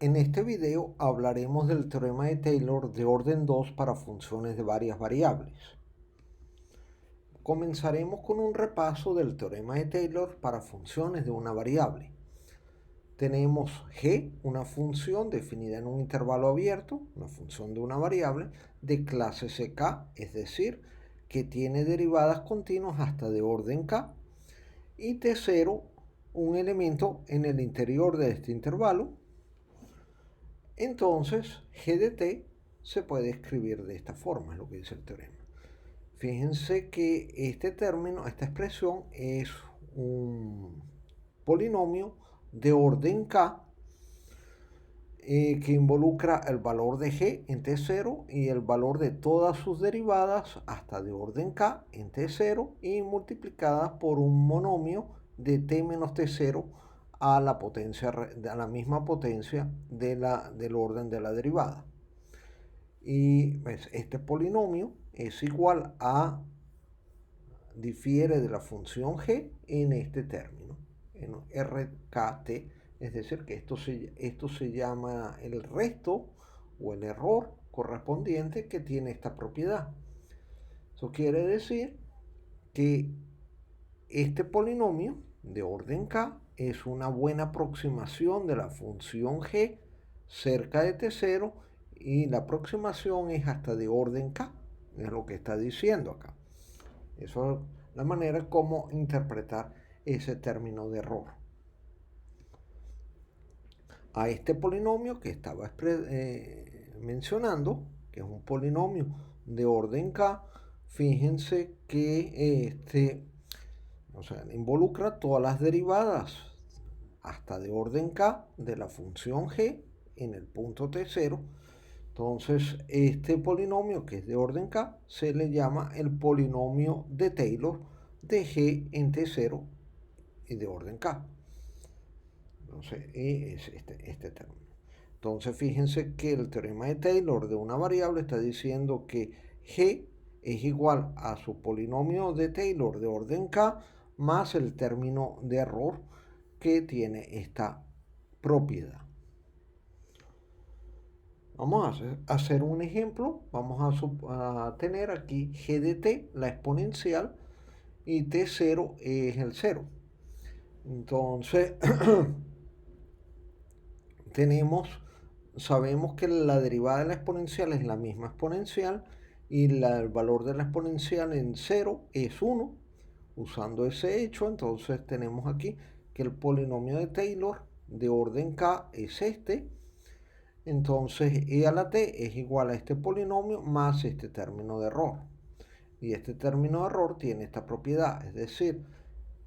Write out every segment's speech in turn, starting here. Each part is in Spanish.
En este video hablaremos del teorema de Taylor de orden 2 para funciones de varias variables. Comenzaremos con un repaso del teorema de Taylor para funciones de una variable. Tenemos g, una función definida en un intervalo abierto, una función de una variable, de clase ck, es decir, que tiene derivadas continuas hasta de orden k, y t0, un elemento en el interior de este intervalo. Entonces, g de t se puede escribir de esta forma, es lo que dice el teorema. Fíjense que este término, esta expresión, es un polinomio de orden k que involucra el valor de g en t0 y el valor de todas sus derivadas hasta de orden k en t0 y multiplicadas por un monomio de t menos t0 a la misma potencia del orden de la derivada. Y pues, este polinomio es igual a, difiere de la función g en este término, en rkt, es decir, que esto se llama el resto o el error correspondiente que tiene esta propiedad. Eso quiere decir que este polinomio de orden k es una buena aproximación de la función g cerca de t0 y la aproximación es hasta de orden k, es lo que está diciendo acá. Eso es la manera como interpretar ese término de error. A este polinomio que estaba mencionando, que es un polinomio de orden k, fíjense que involucra todas las derivadas hasta de orden k de la función g en el punto t0. Entonces, este polinomio que es de orden k se le llama el polinomio de Taylor de g en t0 y de orden k. Entonces, es este término. Entonces, fíjense que el teorema de Taylor de una variable está diciendo que g es igual a su polinomio de Taylor de orden k más el término de error que tiene esta propiedad. Vamos a hacer un ejemplo. Vamos a tener aquí g de t, la exponencial, y t0 es el 0. Entonces, sabemos que la derivada de la exponencial es la misma exponencial y el valor de la exponencial en 0 es 1. Usando ese hecho, entonces tenemos aquí que el polinomio de Taylor de orden k es este. Entonces e a la t es igual a este polinomio más este término de error. Y este término de error tiene esta propiedad, es decir,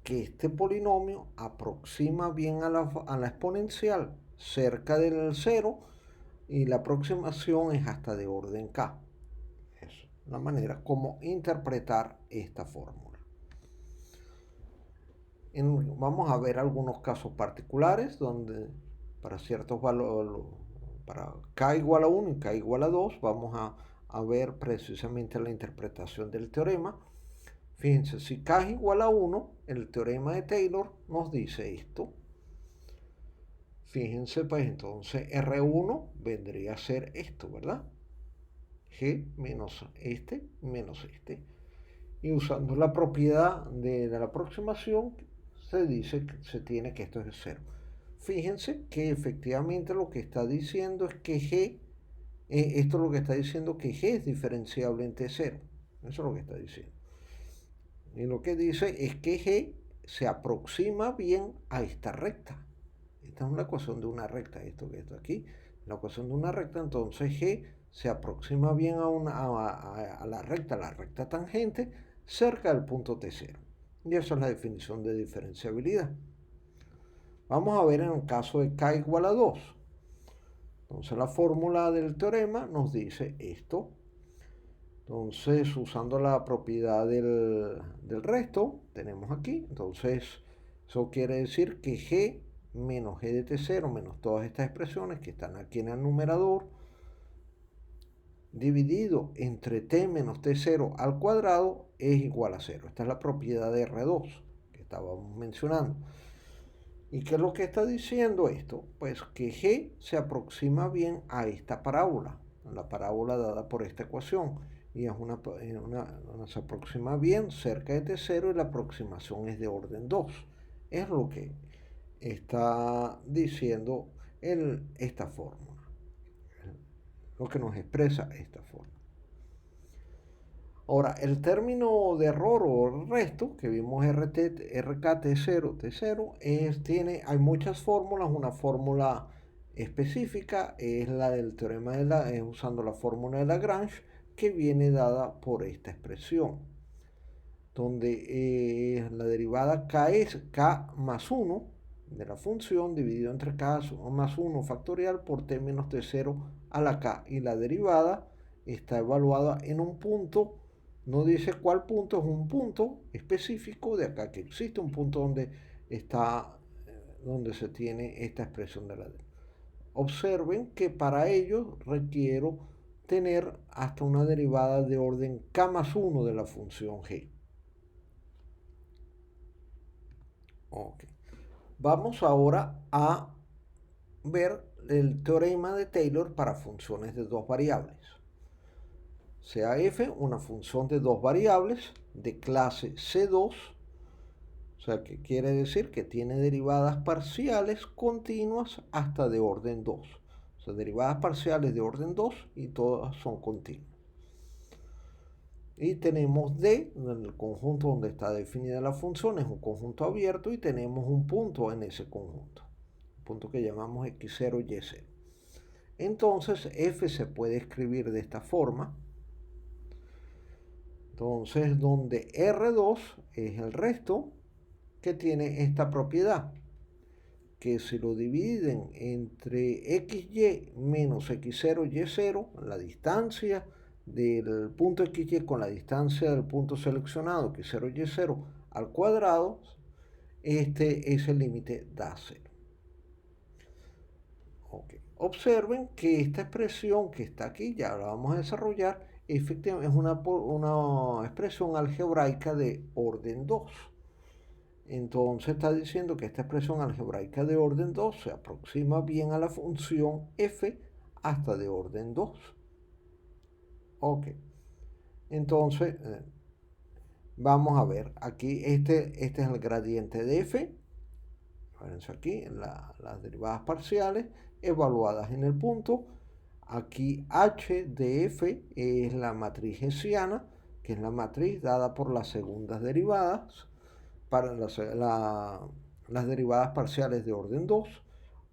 que este polinomio aproxima bien a la exponencial cerca del 0 y la aproximación es hasta de orden k. Es una manera como interpretar esta fórmula. Vamos a ver algunos casos particulares donde para ciertos valores, para k igual a 1 y k igual a 2, vamos a ver precisamente la interpretación del teorema. Fíjense, si k es igual a 1, el teorema de Taylor nos dice esto. Fíjense, pues entonces R1 vendría a ser esto, ¿verdad? G menos este. Y usando la propiedad de la aproximación, se tiene que esto es 0. Fíjense que efectivamente lo que está diciendo es que G, esto es lo que está diciendo que G es diferenciable en T0. Eso es lo que está diciendo. Y lo que dice es que G se aproxima bien a esta recta. Esta es una ecuación de una recta, esto que está aquí, la ecuación de una recta, entonces G se aproxima bien a la recta tangente, cerca del punto T0. Y esa es la definición de diferenciabilidad. Vamos a ver en el caso de k igual a 2. Entonces la fórmula del teorema nos dice esto. Entonces, usando la propiedad del resto, tenemos aquí. Entonces, eso quiere decir que g menos g de t0 menos todas estas expresiones que están aquí en el numerador dividido entre t menos t0 al cuadrado es igual a 0. Esta es la propiedad de R2 que estábamos mencionando. ¿Y qué es lo que está diciendo esto? Pues que G se aproxima bien a esta parábola, la parábola dada por esta ecuación. Y se aproxima bien cerca de T0 y la aproximación es de orden 2. Es lo que está diciendo esta fórmula, lo que nos expresa esta fórmula. Ahora, el término de error o resto que vimos RKT0, T0, hay muchas fórmulas. Una fórmula específica es la del teorema usando la fórmula de Lagrange, que viene dada por esta expresión, donde la derivada K es K más 1 de la función dividido entre K más 1 factorial por T menos T0 a la K, y la derivada está evaluada en un punto. No dice cuál punto, es un punto específico de acá, que existe un punto donde se tiene esta expresión de la derivada. Observen que para ello requiero tener hasta una derivada de orden K más 1 de la función G. Okay. Vamos ahora a ver el teorema de Taylor para funciones de dos variables. Sea f una función de dos variables de clase C2, o sea que quiere decir que tiene derivadas parciales continuas hasta de orden 2. O sea, derivadas parciales de orden 2 y todas son continuas. Y tenemos D, en el conjunto donde está definida la función, es un conjunto abierto y tenemos un punto en ese conjunto, un punto que llamamos x0 y y0. Entonces f se puede escribir de esta forma. Entonces, donde R2 es el resto que tiene esta propiedad, que si lo dividen entre xy menos x0 y0, la distancia del punto xy con la distancia del punto seleccionado x0 y0 al cuadrado, este es el límite da 0. Okay. Observen que esta expresión que está aquí, ya la vamos a desarrollar, efectivamente es una expresión algebraica de orden 2. Entonces está diciendo que esta expresión algebraica de orden 2 se aproxima bien a la función f hasta de orden 2. Ok. Entonces, vamos a ver. Aquí este es el gradiente de f. Fíjense aquí, las derivadas parciales evaluadas en el punto. Aquí h de f es la matriz hessiana, que es la matriz dada por las segundas derivadas, para las derivadas parciales de orden 2.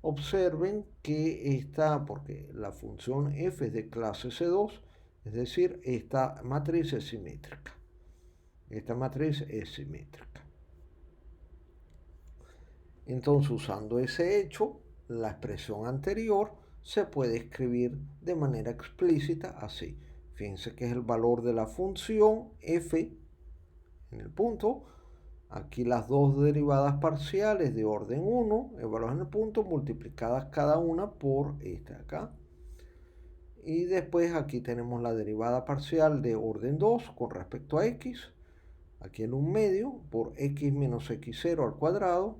Observen que porque la función f es de clase C2, es decir, esta matriz es simétrica. Esta matriz es simétrica. Entonces, usando ese hecho, la expresión anterior se puede escribir de manera explícita así. Fíjense que es el valor de la función f en el punto. Aquí las dos derivadas parciales de orden 1, evaluadas en el punto, multiplicadas cada una por esta acá. Y después aquí tenemos la derivada parcial de orden 2 con respecto a x. Aquí en un medio por x menos x0 al cuadrado.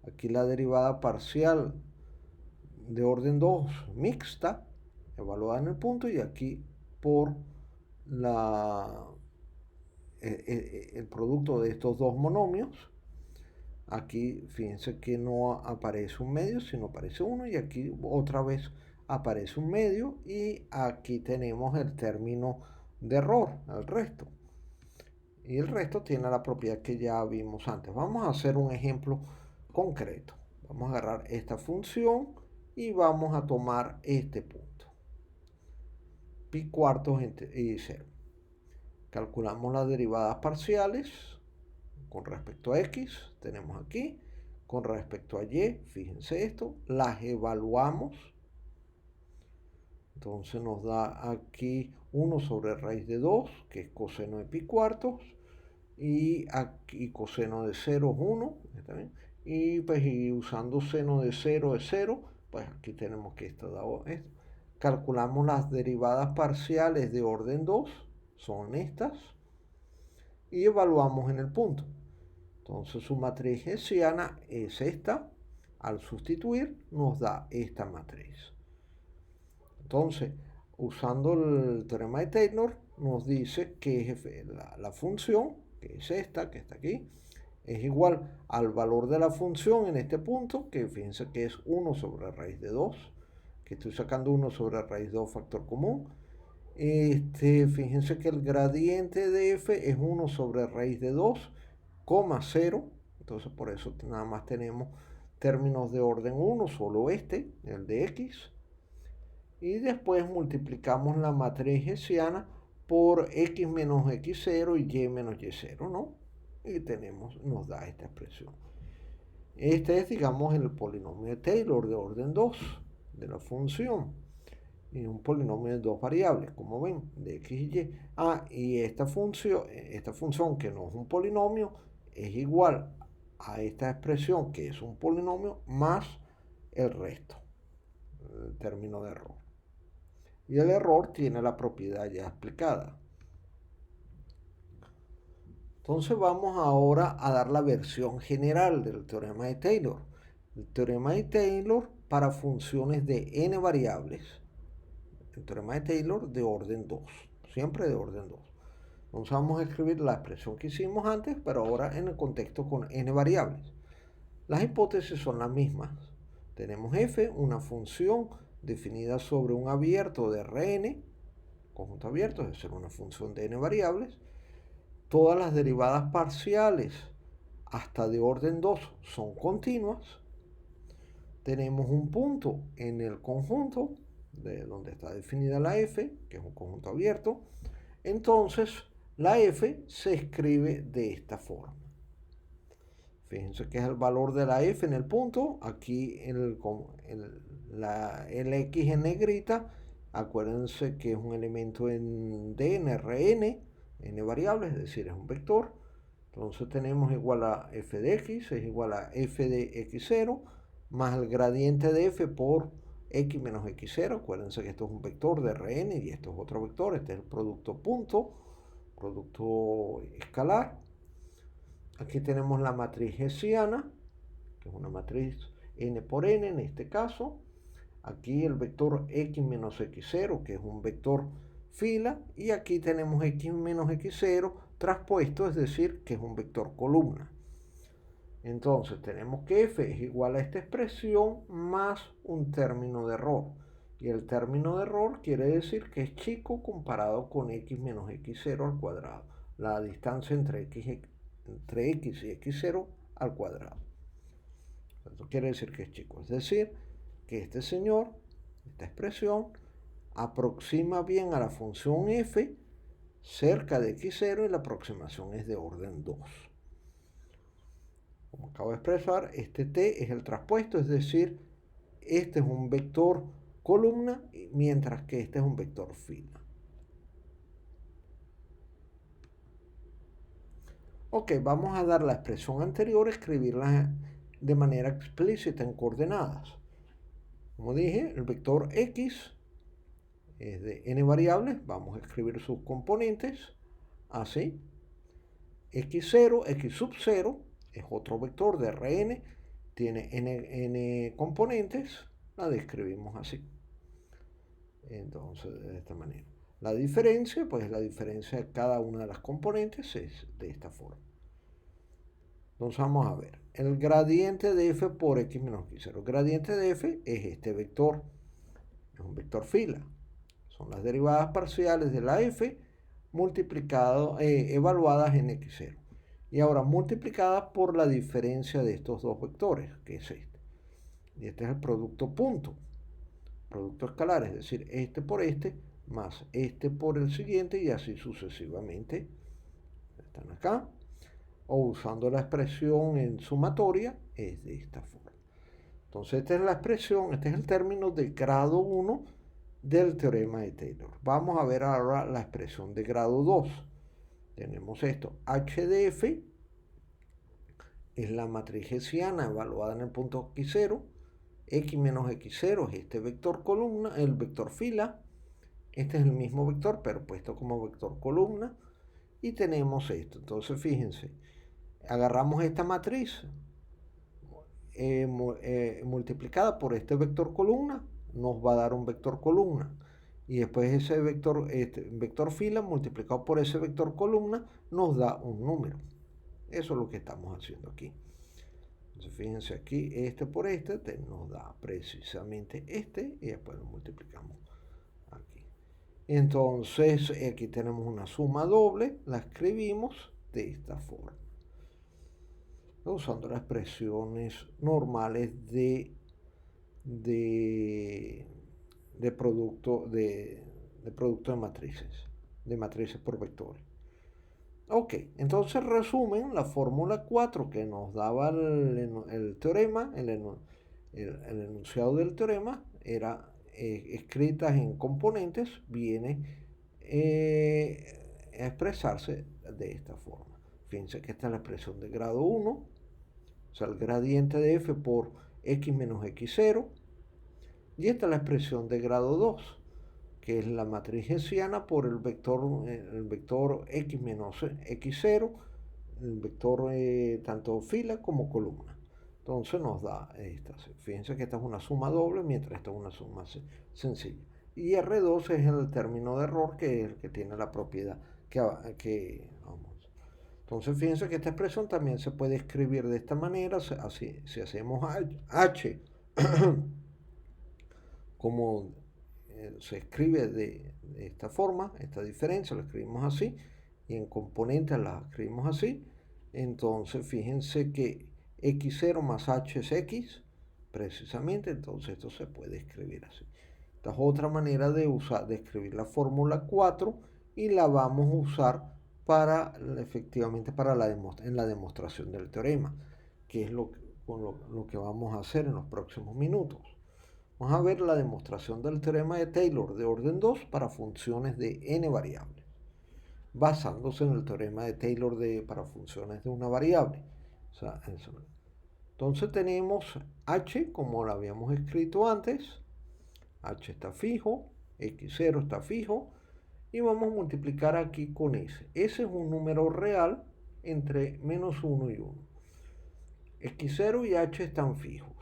Aquí la derivada parcial de orden 2 mixta, evaluada en el punto, y aquí por el producto de estos dos monomios. Aquí fíjense que no aparece un medio, sino aparece uno, y aquí otra vez aparece un medio, y aquí tenemos el término de error, el resto. Y el resto tiene la propiedad que ya vimos antes. Vamos a hacer un ejemplo concreto. Vamos a agarrar esta función y vamos a tomar este punto. Pi cuartos y 0. Calculamos las derivadas parciales con respecto a x, tenemos aquí, con respecto a y, fíjense esto, las evaluamos. Entonces nos da aquí 1 sobre raíz de 2, que es coseno de pi cuartos, y aquí coseno de 0 es 1, ¿está bien? Y pues usando seno de 0 es 0, pues aquí tenemos que esto da esto. Calculamos las derivadas parciales de orden 2, son estas, y evaluamos en el punto. Entonces su matriz hessiana es esta, al sustituir nos da esta matriz. Entonces, usando el teorema de Taylor, nos dice que la función, que es esta, que está aquí, es igual al valor de la función en este punto, que fíjense que es 1 sobre raíz de 2, que estoy sacando 1 sobre raíz de 2 factor común. Fíjense que el gradiente de f es 1 sobre raíz de 2, 0. Entonces por eso nada más tenemos términos de orden 1, solo el de x. Y después multiplicamos la matriz hessiana por x menos x0 y y menos y0, ¿no? Y nos da esta expresión. Este es, digamos, el polinomio de Taylor de orden 2 de la función. Y un polinomio de dos variables, como ven, de x y y. Y esta función que no es un polinomio es igual a esta expresión que es un polinomio más el resto, el término de error. Y el error tiene la propiedad ya explicada. Entonces vamos ahora a dar la versión general del teorema de Taylor. El teorema de Taylor para funciones de n variables. El teorema de Taylor de orden 2, siempre de orden 2. Entonces vamos a escribir la expresión que hicimos antes, pero ahora en el contexto con n variables. Las hipótesis son las mismas. Tenemos f, una función definida sobre un abierto de Rn, conjunto abierto, es decir, una función de n variables. Todas las derivadas parciales hasta de orden 2 son continuas. Tenemos un punto en el conjunto de donde está definida la f, que es un conjunto abierto. Entonces la f se escribe de esta forma. Fíjense que es el valor de la f en el punto. Aquí el x en negrita, acuérdense que es un elemento en Rn, n variables, es decir, es un vector. Entonces tenemos igual a f de x es igual a f de x0 más el gradiente de f por x menos x0. Acuérdense que esto es un vector de Rn y esto es otro vector. Este es el producto punto, producto escalar. Aquí tenemos la matriz hessiana, que es una matriz n por n en este caso. Aquí el vector x menos x0, que es un vector fila. Y aquí tenemos x menos x0 traspuesto, es decir, que es un vector columna. Entonces tenemos que f es igual a esta expresión más un término de error. Y el término de error quiere decir que es chico comparado con x menos x0 al cuadrado. La distancia entre x y x0 al cuadrado. Esto quiere decir que es chico. Es decir, que este señor, esta expresión, aproxima bien a la función f cerca de x0 y la aproximación es de orden 2. Como acabo de expresar, este t es el traspuesto, es decir, este es un vector columna, mientras que este es un vector fila. Ok, vamos a dar la expresión anterior, escribirla de manera explícita en coordenadas. Como dije, el vector x es de n variables, vamos a escribir sus componentes así. x0, x sub 0 es otro vector de Rn, tiene n componentes, la describimos así. Entonces, de esta manera. La diferencia, pues la diferencia de cada una de las componentes es de esta forma. Entonces vamos a ver, el gradiente de f por x menos x0. El gradiente de f es este vector, es un vector fila. Son las derivadas parciales de la f evaluadas en x0. Y ahora multiplicadas por la diferencia de estos dos vectores, que es este. Y este es el producto punto, producto escalar, es decir, este por este más este por el siguiente y así sucesivamente. Están acá. O usando la expresión en sumatoria, es de esta forma. Entonces esta es la expresión, este es el término de grado 1 del teorema de Taylor. Vamos a ver ahora la expresión de grado 2. Tenemos esto, h de f es la matriz hessiana evaluada en el punto x0, x menos x0 es este vector columna, el vector fila, este es el mismo vector pero puesto como vector columna, y tenemos esto. Entonces fíjense, agarramos esta matriz, multiplicada por este vector columna nos va a dar un vector columna. Y después ese vector fila multiplicado por ese vector columna nos da un número. Eso es lo que estamos haciendo aquí. Entonces fíjense aquí, este por este nos da precisamente este y después lo multiplicamos aquí. Entonces aquí tenemos una suma doble, la escribimos de esta forma, usando las expresiones normales de producto de matrices por vectores. Ok, entonces resumen, la fórmula 4 que nos daba el teorema, el enunciado del teorema, era escritas en componentes, viene a expresarse de esta forma. Fíjense que esta es la expresión de grado 1, o sea, el gradiente de f por x menos x0, y esta es la expresión de grado 2, que es la matriz hessiana por el vector x menos x0, el vector tanto fila como columna. Entonces nos da esta. Fíjense que esta es una suma doble, mientras esta es una suma sencilla. Y R2 es el término de error, que es el que tiene la propiedad que vamos. Entonces fíjense que esta expresión también se puede escribir de esta manera, así, si hacemos h como se escribe de esta forma, esta diferencia la escribimos así, y en componentes la escribimos así. Entonces fíjense que x0 más h es x, precisamente, entonces esto se puede escribir así. Esta es otra manera de escribir la fórmula 4 y la vamos a usar efectivamente en la demostración del teorema, que es lo que vamos a hacer en los próximos minutos. Vamos a ver la demostración del teorema de Taylor de orden 2 para funciones de n variables, basándose en el teorema de Taylor para funciones de una variable. O sea, entonces tenemos h como lo habíamos escrito antes, h está fijo, x0 está fijo, y vamos a multiplicar aquí con s. S es un número real entre menos 1 y 1. x0 y h están fijos.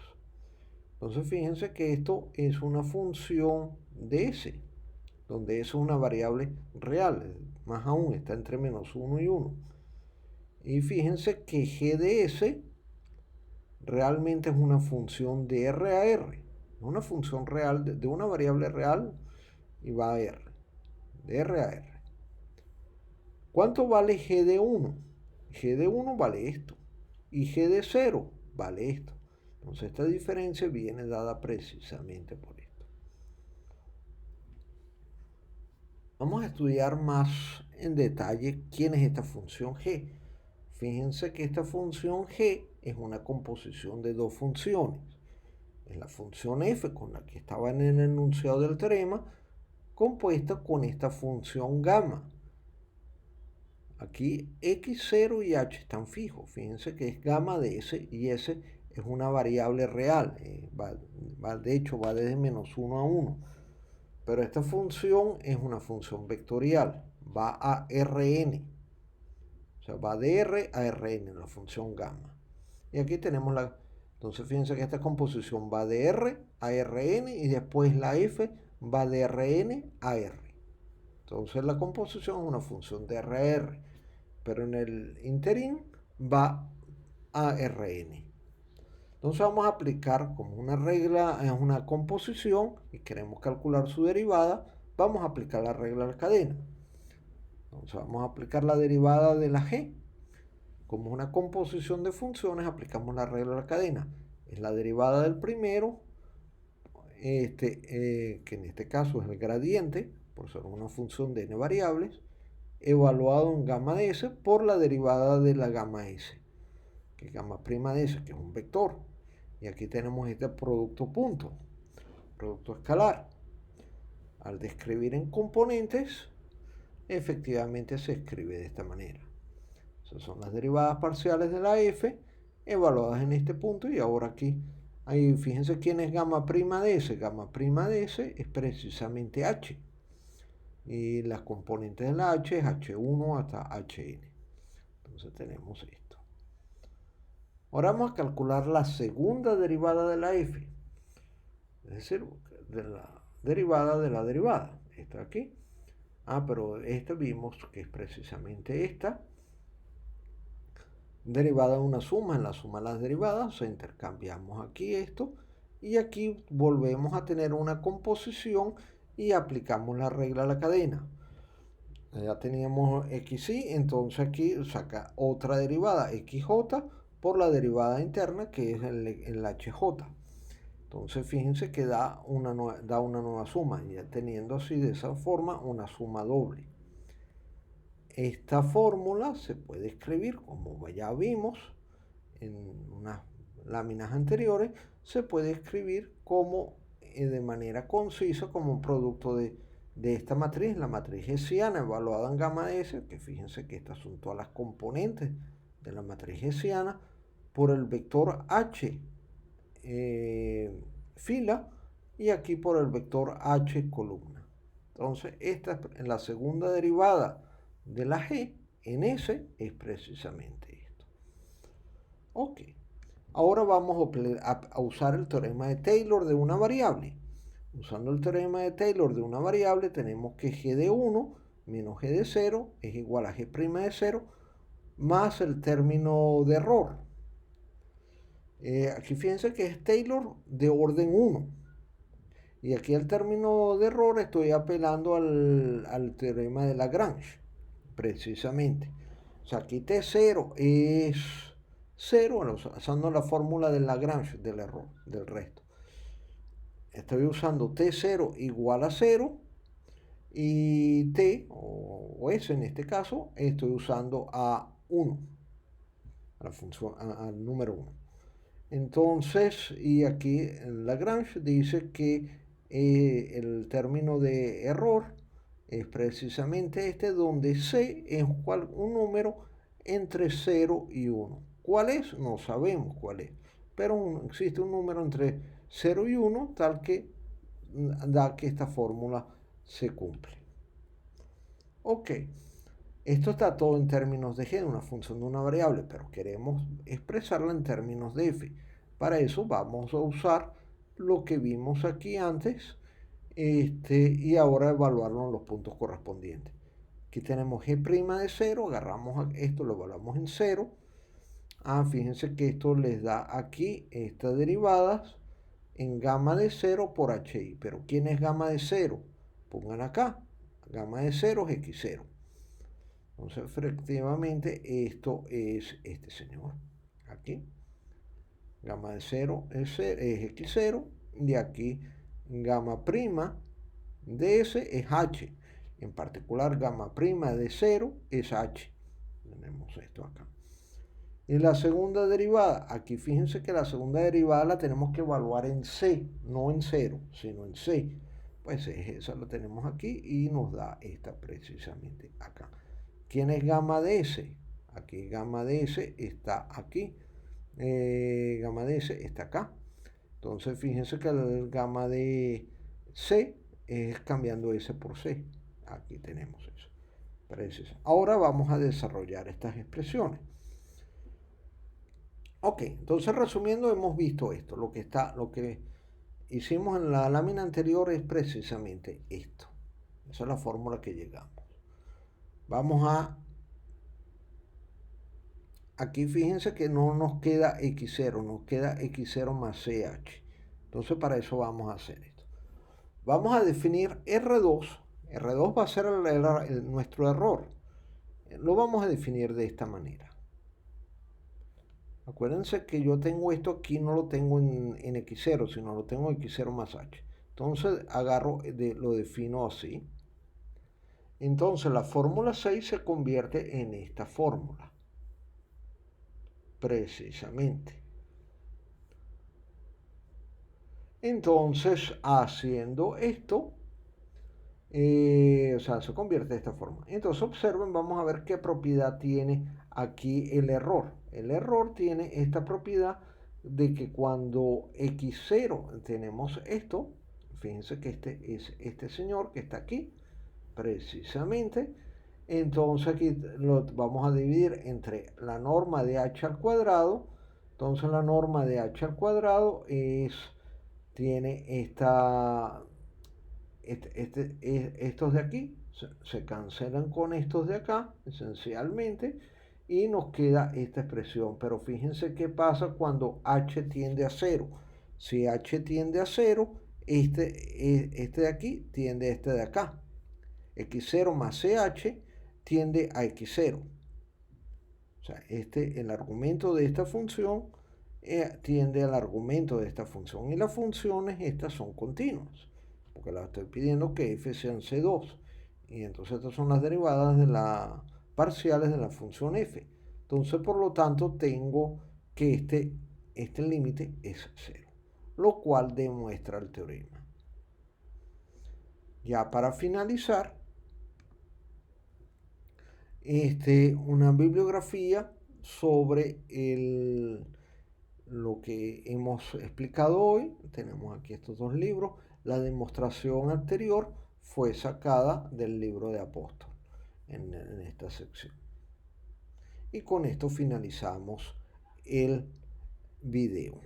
Entonces fíjense que esto es una función de s, donde s es una variable real, más aún está entre menos 1 y 1. Y fíjense que g de s realmente es una función de r a r, una función real de una variable real y va a r, de r a r. ¿Cuánto vale g de 1? G de 1 vale esto, y g de 0 vale esto. Entonces esta diferencia viene dada precisamente por esto. Vamos a estudiar más en detalle quién es esta función g. Fíjense que esta función g es una composición de dos funciones. Es la función f con la que estaba en el enunciado del teorema, compuesta con esta función gamma. Aquí x0 y h están fijos. Fíjense que es gamma de s y s es una variable real, de hecho va desde menos 1 a 1, pero esta función es una función vectorial, va a Rn, o sea, va de R a Rn, la función gamma. Y aquí tenemos entonces fíjense que esta composición va de R a Rn y después la f va de Rn a R. Entonces la composición es una función de R a R, pero en el interín va a Rn. Entonces vamos a aplicar como una regla, es una composición y queremos calcular su derivada, vamos a aplicar la regla de la cadena. Entonces vamos a aplicar la derivada de la g. Como es una composición de funciones, aplicamos la regla de la cadena. Es la derivada del primero, que en este caso es el gradiente, por ser una función de n variables, evaluado en gamma de s por la derivada de la gamma s, que es gamma prima de s, que es un vector. Y aquí tenemos este producto punto, producto escalar. Al describir en componentes, efectivamente se escribe de esta manera. Esas son las derivadas parciales de la f evaluadas en este punto. Y ahora aquí, ahí fíjense quién es gamma prima de s. Gamma prima de s es precisamente h. Y las componentes de la h es h1 hasta hn. Entonces tenemos esto. Ahora vamos a calcular la segunda derivada de la f, es decir, de la derivada de la derivada. Esta aquí. Pero esta vimos que es precisamente esta. Derivada de una suma, en la suma de las derivadas, o sea, intercambiamos aquí esto y aquí volvemos a tener una composición y aplicamos la regla a la cadena. Ya teníamos xy, entonces aquí saca otra derivada, xj, por la derivada interna que es el hj. Entonces fíjense que da una nueva suma, ya teniendo así de esa forma una suma doble. Esta fórmula se puede escribir, como ya vimos en unas láminas anteriores, se puede escribir como de manera concisa como un producto de esta matriz, la matriz hessiana evaluada en gamma de S, que fíjense que estas son todas las componentes de la matriz hessiana, por el vector H fila y aquí por el vector H columna. Entonces esta es la segunda derivada de la G en S es precisamente esto. Ok. Ahora vamos a usar el teorema de Taylor de una variable. Usando el teorema de Taylor de una variable tenemos que g de 1 menos g de 0 es igual a g' de 0 más el término de error. Aquí fíjense que es Taylor de orden 1. Y aquí el término de error estoy apelando al teorema de Lagrange, precisamente. O sea, aquí T0 es 0, usando la fórmula de Lagrange del error, del resto. Estoy usando T0 igual a 0 y T, o S en este caso, estoy usando a 1, a la función, al número 1. Entonces, y aquí Lagrange dice que el término de error es precisamente este, donde C es un número entre 0 y 1. ¿Cuál es? No sabemos cuál es, pero existe un número entre 0 y 1 tal que da que esta fórmula se cumple. Ok, esto está todo en términos de g, una función de una variable, pero queremos expresarla en términos de f. Para eso vamos a usar lo que vimos aquí antes y ahora evaluarlo en los puntos correspondientes. Aquí tenemos g' de 0, agarramos esto, lo evaluamos en 0. Fíjense que esto les da aquí estas derivadas en gamma de 0 por hi. Pero ¿quién es gamma de 0? Pongan acá, gamma de 0 es x0. Entonces, efectivamente, esto es este señor. Aquí. Gamma de 0 es x0. Y aquí, gamma prima de S es h. En particular, gamma prima de 0 es h. Tenemos esto acá. Y la segunda derivada, aquí fíjense que la segunda derivada la tenemos que evaluar en C, no en 0, sino en C. Pues esa la tenemos aquí y nos da esta precisamente acá. ¿Quién es gamma de S? Aquí gamma de S está aquí. Gamma de S está acá. Entonces fíjense que el gamma de C es cambiando S por C. Aquí tenemos eso. Preciso. Ahora vamos a desarrollar estas expresiones. Ok, entonces resumiendo hemos visto esto. Lo que hicimos en la lámina anterior es precisamente esto. Esa es la fórmula que llegamos. Vamos a... Aquí fíjense que no nos queda x0, nos queda x0 más ch. Entonces para eso vamos a hacer esto. Vamos a definir R2. R2 va a ser nuestro error. Lo vamos a definir de esta manera. Acuérdense que yo tengo esto aquí, no lo tengo en x0, sino lo tengo en x0 más h. Entonces agarro, lo defino así. Entonces la fórmula 6 se convierte en esta fórmula. Precisamente. Entonces, haciendo esto, o sea, se convierte de esta forma. Entonces, observen, vamos a ver qué propiedad tiene aquí el error. El error tiene esta propiedad de que cuando x0 tenemos esto, fíjense que este es este señor que está aquí, precisamente. Entonces aquí lo vamos a dividir entre la norma de h al cuadrado Entonces la norma de h al cuadrado tiene estos de aquí, se cancelan con estos de acá, esencialmente, y nos queda esta expresión. Pero fíjense qué pasa cuando h tiende a 0. Si h tiende a 0, este de aquí tiende a este de acá. x0 más ch tiende a x0. O sea, el argumento de esta función tiende al argumento de esta función. Y las funciones estas son continuas, porque las estoy pidiendo que f sean c2. Y entonces estas son las derivadas de las parciales de la función f. Entonces, por lo tanto, tengo que este límite es 0, lo cual demuestra el teorema. Ya para finalizar, una bibliografía sobre lo que hemos explicado hoy. Tenemos aquí estos dos libros. La demostración anterior fue sacada del libro de Apóstol en esta sección. Y con esto finalizamos el video.